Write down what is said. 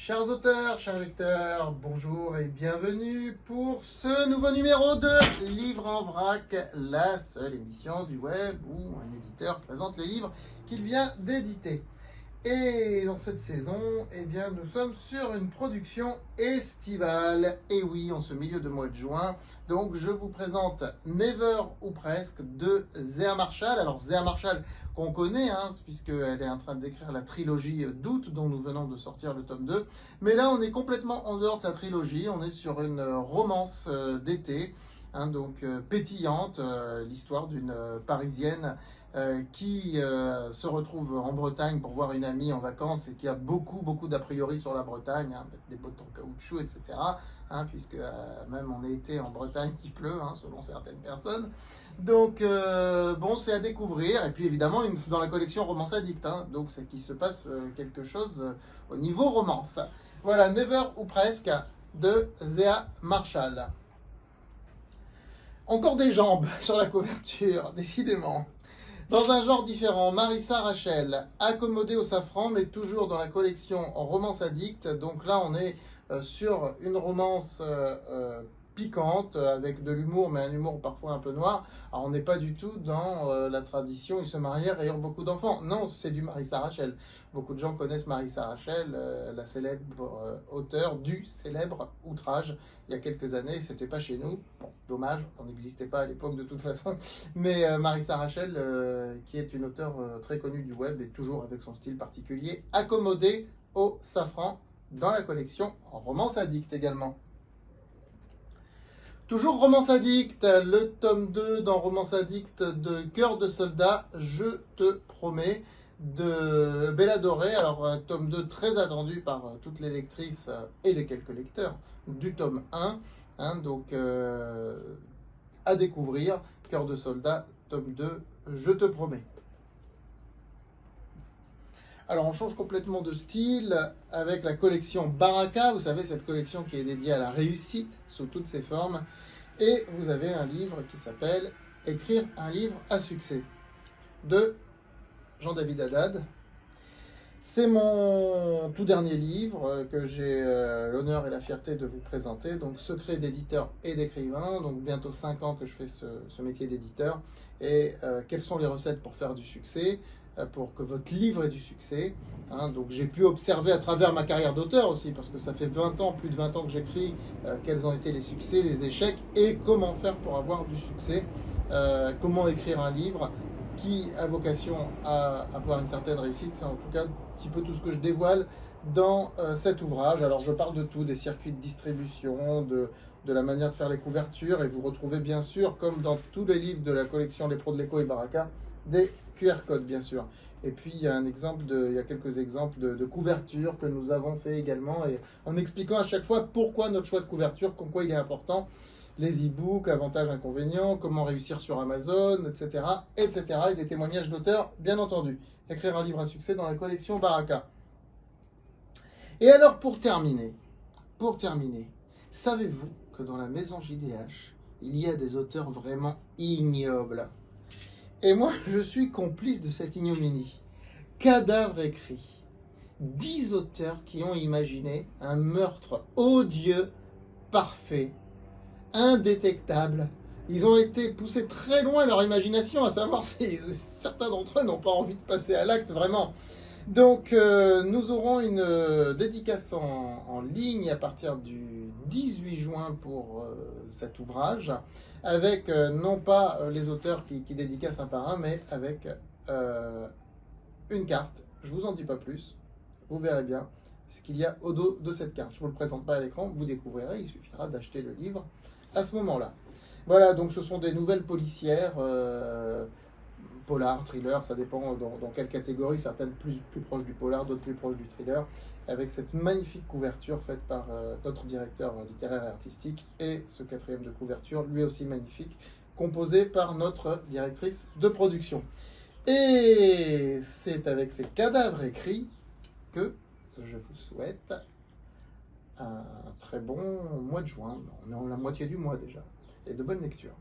Chers auteurs, chers lecteurs, bonjour et bienvenue pour ce nouveau numéro de Livre en vrac, la seule émission du web où un éditeur présente les livres qu'il vient d'éditer. Et dans cette saison, eh bien, nous sommes sur une production estivale. Et oui, en ce milieu de mois de juin. Donc, je vous présente Never ou presque de Zéa Marshall. Alors, Zéa Marshall, qu'on connaît, puisqu'elle est en train d'écrire la trilogie d'août, dont nous venons de sortir le tome 2. Mais là, on est complètement en dehors de sa trilogie. On est sur une romance d'été, pétillante, l'histoire d'une Parisienne qui se retrouve en Bretagne pour voir une amie en vacances et qui a beaucoup d'a priori sur la Bretagne, mettre des bottes en caoutchouc, etc. Puisque même en été en Bretagne il pleut, selon certaines personnes. Donc bon, c'est à découvrir. Et puis évidemment, c'est dans la collection Romance Addict, donc c'est qu'il se passe quelque chose au niveau romance. Voilà, Never ou presque de Zéa Marshall. Encore des jambes sur la couverture, décidément. Dans un genre différent, Marissa Rachel, accommodée au safran, mais toujours dans la collection Romance Addict. Donc là, on est sur une romance piquante, avec de l'humour, mais un humour parfois un peu noir. Alors, on n'est pas du tout dans la tradition, ils se marièrent et eurent beaucoup d'enfants. Non, c'est du Marissa Rachel. Beaucoup de gens connaissent Marissa Rachel, la célèbre auteure du célèbre Outrage, il y a quelques années. C'était pas chez nous. Bon, dommage, on n'existait pas à l'époque de toute façon. Mais Marissa Rachel, qui est une auteure très connue du web et toujours avec son style particulier, accommodée au safran dans la collection Romance Addict également. Toujours Romance Addict, le tome 2 dans Romance Addict de Cœur de soldat, je te promets, de Bella Doré. Alors un tome 2 très attendu par toutes les lectrices et les quelques lecteurs du tome 1. À découvrir, Cœur de soldat, tome 2, je te promets. Alors on change complètement de style avec la collection Baraka, vous savez, cette collection qui est dédiée à la réussite sous toutes ses formes. Et vous avez un livre qui s'appelle Écrire un livre à succès de Jean-David Haddad. C'est mon tout dernier livre que j'ai l'honneur et la fierté de vous présenter, donc Secret d'éditeur et d'écrivain, donc bientôt 5 ans que je fais ce métier d'éditeur, et quelles sont les recettes pour faire du succès, pour que votre livre ait du succès. Donc j'ai pu observer à travers ma carrière d'auteur aussi, parce que ça fait 20 ans, plus de 20 ans que j'écris, quels ont été les succès, les échecs, et comment faire pour avoir du succès, comment écrire un livre qui a vocation à avoir une certaine réussite. C'est en tout cas un petit peu tout ce que je dévoile dans cet ouvrage. Alors je parle de tout, des circuits de distribution, de la manière de faire les couvertures, et vous retrouvez bien sûr, comme dans tous les livres de la collection Les Pros de l'Écho et Baraka, des QR codes bien sûr. Et puis il y a quelques exemples de couvertures que nous avons fait également, et en expliquant à chaque fois pourquoi notre choix de couverture, pourquoi il est important, les e-books, avantages, inconvénients, comment réussir sur Amazon, etc., etc., et des témoignages d'auteurs, bien entendu. Écrire un livre à succès dans la collection Baraka. Et alors, pour terminer, savez-vous que dans la maison JDH, il y a des auteurs vraiment ignobles? Et moi, je suis complice de cette ignominie. Cadavre écrit. 10 auteurs qui ont imaginé un meurtre odieux, parfait, indétectables. Ils ont été poussés très loin leur imagination, à savoir si certains d'entre eux n'ont pas envie de passer à l'acte vraiment. Donc nous aurons une dédicace en ligne à partir du 18 juin pour cet ouvrage, avec non pas les auteurs qui dédicacent un par un, mais avec une carte. Je vous en dis pas plus, vous verrez bien ce qu'il y a au dos de cette carte. Je ne vous le présente pas à l'écran, vous découvrirez, il suffira d'acheter le livre à ce moment-là. Voilà, donc ce sont des nouvelles policières, polar, thriller, ça dépend dans quelle catégorie, certaines plus proches du polar, d'autres plus proches du thriller, avec cette magnifique couverture faite par notre directeur littéraire et artistique, et ce 4e de couverture, lui aussi magnifique, composé par notre directrice de production. Et c'est avec ces cadavres écrits que je vous souhaite un très bon mois de juin. On est en la moitié du mois déjà. Et de bonnes lectures.